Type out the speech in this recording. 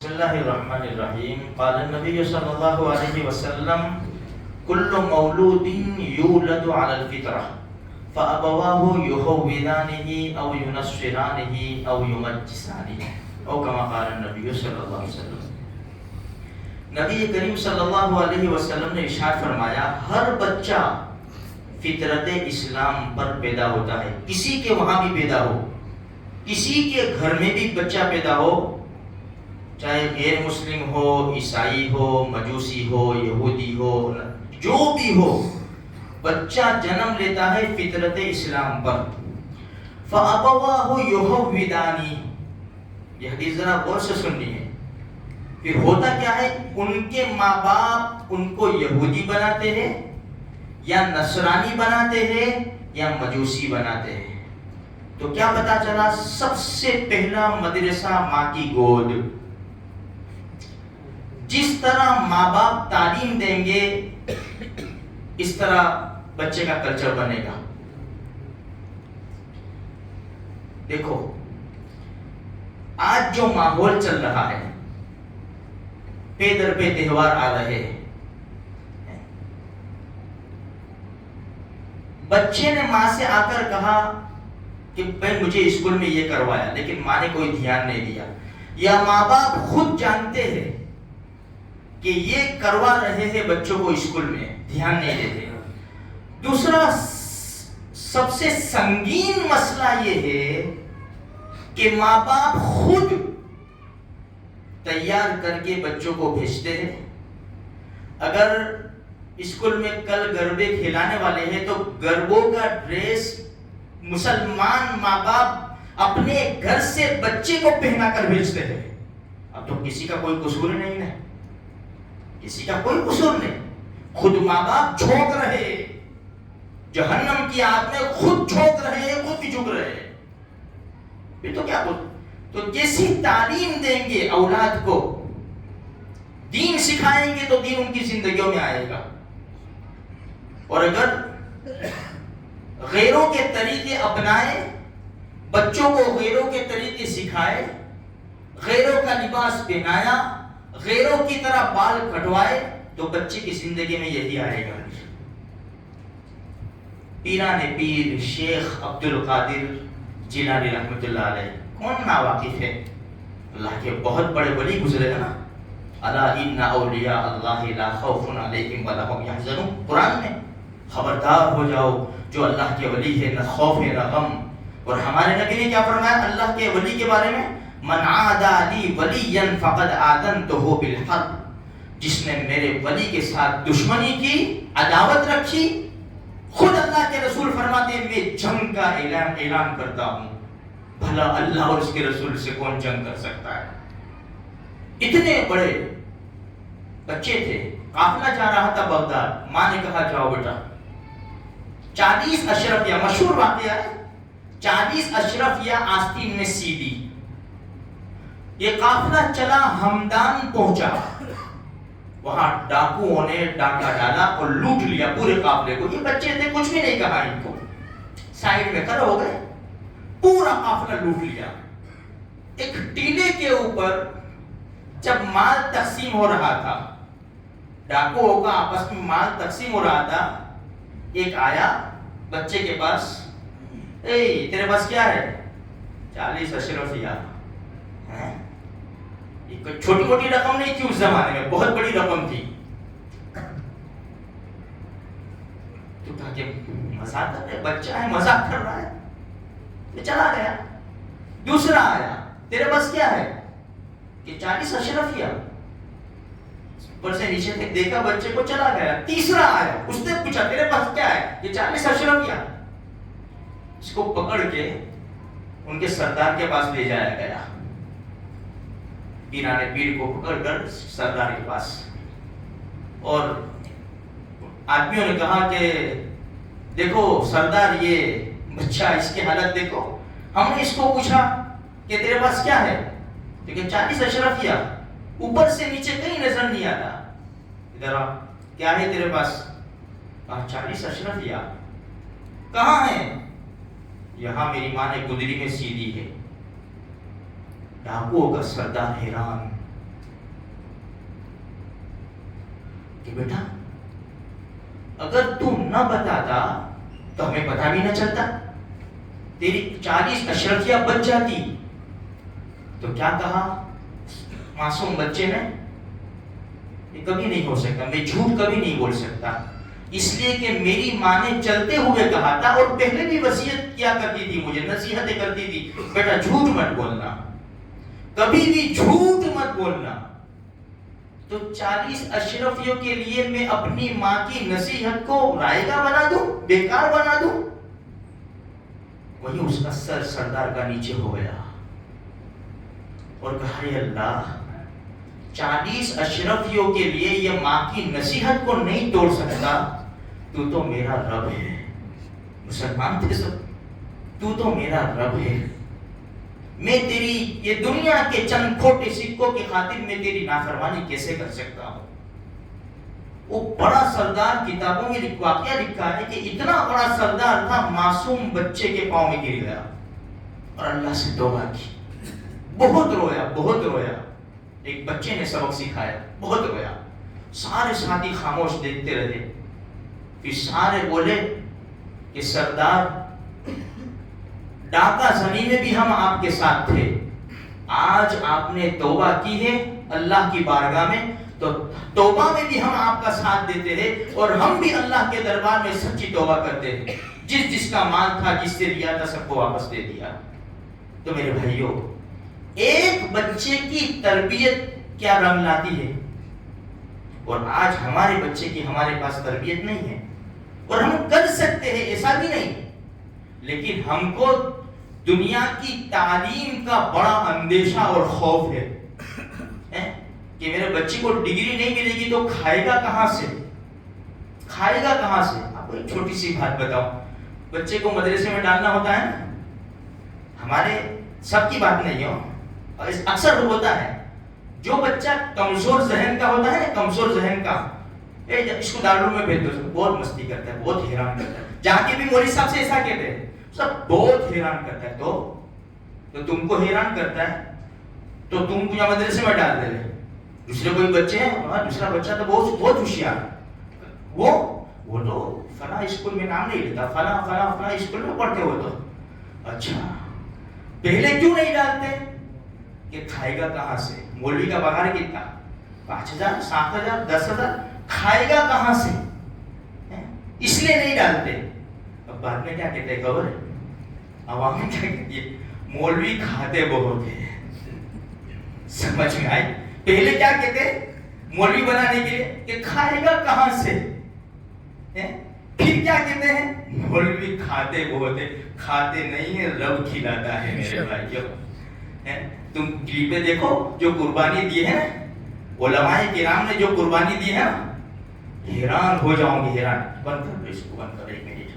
بسم اللہ الرحمن الرحیم قال النبی صلی اللہ علیہ وسلم کل مولود یولد علی الفطرہ فابواہ یہودانہ او ینصرانہ او یمجسانہ او کما قال النبی صلی اللہ علیہ وسلم۔ نبی کریم صلی اللہ علیہ وسلم نے ارشاد فرمایا ہر بچہ فطرت اسلام پر پیدا ہوتا ہے، کسی کے وہاں بھی پیدا ہو، کسی کے گھر میں بھی بچہ پیدا ہو، چاہے غیر مسلم ہو، عیسائی ہو، مجوسی ہو، یہودی ہو، جو بھی ہو، بچہ جنم لیتا ہے فطرت اسلام پر۔ فَأَبَوَاهُ يُهَوِّدَانِهِ، یہ حدیث ذرا غور سے سننی ہے۔ پھر ہوتا کیا ہے، ان کے ماں باپ ان کو یہودی بناتے ہیں یا نصرانی بناتے ہیں یا مجوسی بناتے ہیں۔ تو کیا پتا چلا، سب سے پہلا مدرسہ ماں کی گود۔ جس طرح ماں باپ تعلیم دیں گے اس طرح بچے کا کلچر بنے گا۔ دیکھو آج جو ماحول چل رہا ہے، پے در پہ تہوار آ رہے ہیں، بچے نے ماں سے آ کر کہا کہ بھائی مجھے اسکول میں یہ کروایا، لیکن ماں نے کوئی دھیان نہیں دیا، یا ماں باپ خود جانتے ہیں کہ یہ کروا رہے ہیں بچوں کو اسکول میں، دھیان نہیں دیتے۔ دوسرا سب سے سنگین مسئلہ یہ ہے کہ ماں باپ خود تیار کر کے بچوں کو بھیجتے ہیں۔ اگر اسکول میں کل گربے کھلانے والے ہیں تو گربوں کا ڈریس مسلمان ماں باپ اپنے گھر سے بچے کو پہنا کر بھیجتے ہیں۔ اب تو کسی کا کوئی قصور نہیں ہے، کسی کا کوئی قصور نہیں، خود ماں باپ جھونک رہے، جہنم کی آگ میں خود جھونک رہے، خود بھی جھک رہے۔ پھر تو کیا بول، تو جیسی تعلیم دیں گے اولاد کو، دین سکھائیں گے تو دین ان کی زندگیوں میں آئے گا۔ اور اگر غیروں کے طریقے اپنائے، بچوں کو غیروں کے طریقے سکھائے، غیروں کا لباس پہنایا، غیروں کی طرح بال کٹوائے، تو بچے کی زندگی میں یہی آئے گا۔ پیران پیر شیخ عبد القادر جیلانی رحمۃ اللہ علیہ، کون ناواقف ہے؟ اللہ کے بہت بڑے ولی گزرے ہیں نا۔ الا ان اولیاء اللہ لا خوف علیہم ولا هم يحزنون، قرآن میں خبردار ہو جاؤ، جو اللہ کے ولی ہے نہ خوف ہے نہ غم۔ اور ہمارے نبی نے کیا فرمایا اللہ کے ولی کے بارے میں؟ من عادى لي وليا فقد آذنته بالحرب، جس نے میرے ولی کے ساتھ دشمنی کی، عداوت رکھی، خود اللہ کے رسول فرماتے ہیں میں جنگ کا اعلان کرتا ہوں۔ بھلا اللہ اور اس کے رسول سے کون جنگ کر سکتا ہے؟ اتنے بڑے بچے تھے، قافلہ جا رہا تھا بغداد، ماں نے کہا جاؤ بیٹا، 40 اشرفیہ، مشہور واقعہ ہے، 40 اشرفیہ آستین میں سیدھی۔ یہ قافلہ چلا ہمدان پہنچا، وہاں ڈاکوؤں نے ڈاکہ ڈالا اور لوٹ لیا پورے قافلے کو۔ یہ بچے تھے، کچھ بھی نہیں کہا ان کو، سائڈ میں کھڑے ہو گئے، پورا قافلہ لوٹ لیا۔ ایک ٹیلے کے اوپر جب مال تقسیم ہو رہا تھا، ڈاکوؤں کا آپس میں مال تقسیم ہو رہا تھا، ایک آیا بچے کے پاس، اے تیرے پاس کیا ہے؟ 40 اشرفیہ۔ یہ کوئی چھوٹی موٹی رقم نہیں تھی اس زمانے میں، بہت بڑی رقم تھی۔ تو کہا کہ مزاق کر رہے، بچہ ہے مزاق کر رہا ہے، تو چلا گیا۔ دوسرا آیا، تیرے پاس کیا ہے؟ کہ 40 اشرفیہ۔ اوپر سے نیچے تک دیکھا بچے کو، چلا گیا۔ تیسرا آیا، اس نے پوچھا تیرے پاس کیا ہے؟ کہ 40 اشرفیہ۔ اس کو پکڑ کے ان کے سردار کے پاس لے جایا گیا، پیران پیر کو پکڑ کر سردار کے پاس، اور آدمیوں نے کہا کہ دیکھو سردار، یہ بچہ اس کی حالت دیکھو، ہم نے اس کو پوچھا کہ تیرے پاس کیا ہے؟ لیکن 40 اشرفیہ، اوپر سے نیچے کہیں نظر نہیں آتا۔ ادھر آ، کیا ہے تیرے پاس؟ 40 اشرفیہ۔ کہاں ہے؟ یہاں میری ماں نے گدری میں سیدھی ہے۔ ڈاکوؤں کا سردار حیران، کہ بیٹا اگر تم نہ بتاتا تو ہمیں پتا بھی نہ چلتا، تیری 40 اشرفیاں بچ جاتی. تو کیا کہا معصوم بچے نے؟ یہ کبھی نہیں ہو سکتا، میں جھوٹ کبھی نہیں بول سکتا، اس لیے کہ میری ماں نے چلتے ہوئے کہا تھا اور پہلے بھی وصیت کیا کرتی تھی، مجھے نصیحتیں کرتی تھی، بیٹا جھوٹ مت بولنا، کبھی بھی جھوٹ مت بولنا. تو 40 اشرفیوں کے لیے میں اپنی ماں کی نصیحت کو رائگاں بنا دوں، بیکار بنا دوں؟ وہی اس کا سر سردار کا نیچے ہو گیا اور کہا اے اللہ، 40 اشرفیوں کے لیے یہ ماں کی نصیحت کو نہیں توڑ سکتا، تو میرا رب ہے. مسلمان تھے سب، تو میرا رب ہے، میں تیری یہ دنیا کے چند کھوٹے سکوں کی خاطر میں تیری نافرمانی کیسے کر سکتا ہوں؟ وہ بڑا سردار کتابوں میں واقعہ لکھا ہے کہ اتنا بڑا سردار تھا، معصوم بچے کے پاؤں میں گر گیا اور اللہ سے توبہ کی، بہت رویا بہت رویا. ایک بچے نے سبق سکھایا، بہت رویا. سارے ساتھی خاموش دیکھتے رہے. پھر سارے بولے کہ سردار، ڈاکہ زنی میں بھی ہم آپ کے ساتھ تھے، آج آپ نے توبہ کی ہے اللہ کی بارگاہ میں، تو توبہ میں بھی ہم آپ کا ساتھ دیتے ہیں اور ہم بھی اللہ کے دربار میں سچی توبہ کرتے ہیں. جس کا مال تھا، جس سے لیا تھا، سب کو واپس دے دیا. تو میرے بھائیوں، ایک بچے کی تربیت کیا رنگ لاتی ہے، اور آج ہمارے بچے کی ہمارے پاس تربیت نہیں ہے، اور ہم کر سکتے ہیں ایسا بھی نہیں، لیکن ہم کو دنیا کی تعلیم کا بڑا اندیشہ اور خوف ہے کہ میرے بچے کو ڈگری نہیں ملے گی تو کھائے گا کہاں سے، کھائے گا کہاں سے. آپ کو ایک چھوٹی سی بات بتاؤں، بچے کو مدرسے میں ڈالنا ہوتا ہے نا، ہمارے سب کی بات نہیں ہو، اکثر ہوتا ہے، جو بچہ کمزور ذہن کا ہوتا ہے نا، کمزور ذہن کا، اس کو دارالعلوم میں بھیج دو، بہت مستی کرتا ہے، بہت حیران کرتا ہے. جہاں کے بھی مولوی صاحب سے ایسا کہتے ہیں، سب بہت حیران کرتا ہے. تو تم کو حیران کرتا ہے تو تم کو مدرسے میں ڈال دے رہے. دوسرے کوئی بچے ہیں، دوسرا بچہ تو بہت ہوشیار، وہ تو فلاں اسکول میں نام نہیں لیتا، فلاں اسکول میں پڑھتے ہو. تو اچھا پہلے کیوں نہیں ڈالتے کہ کھائے گا کہاں سے، مولوی کا پگار کتنا، 5,000 7,000 10,000، کھائے گا کہاں سے، اس لیے نہیں ڈالتے. اب بعد میں کیا کہتے ہیں خبر ہے، عوام میں کیا کہتی ہے، مولوی کھاتے بہت ہیں. سمجھ میں آئی؟ پہلے کیا کہتے ہیں مولوی بنانے کے لیے کہ کھائے گا کہاں سے، پھر کیا کہتے ہیں مولوی کھاتے بہت ہیں. کھاتے نہیں ہیں، رب کھلاتا ہے میرے بھائیوں. تم کلیپیں دیکھو جو قربانی دی ہے، علماء کرام نے جو قربانی دی ہے نا، حیران ہو جاؤں گے، حیران. بند کر دو اس کو، بند کر 1 منٹ.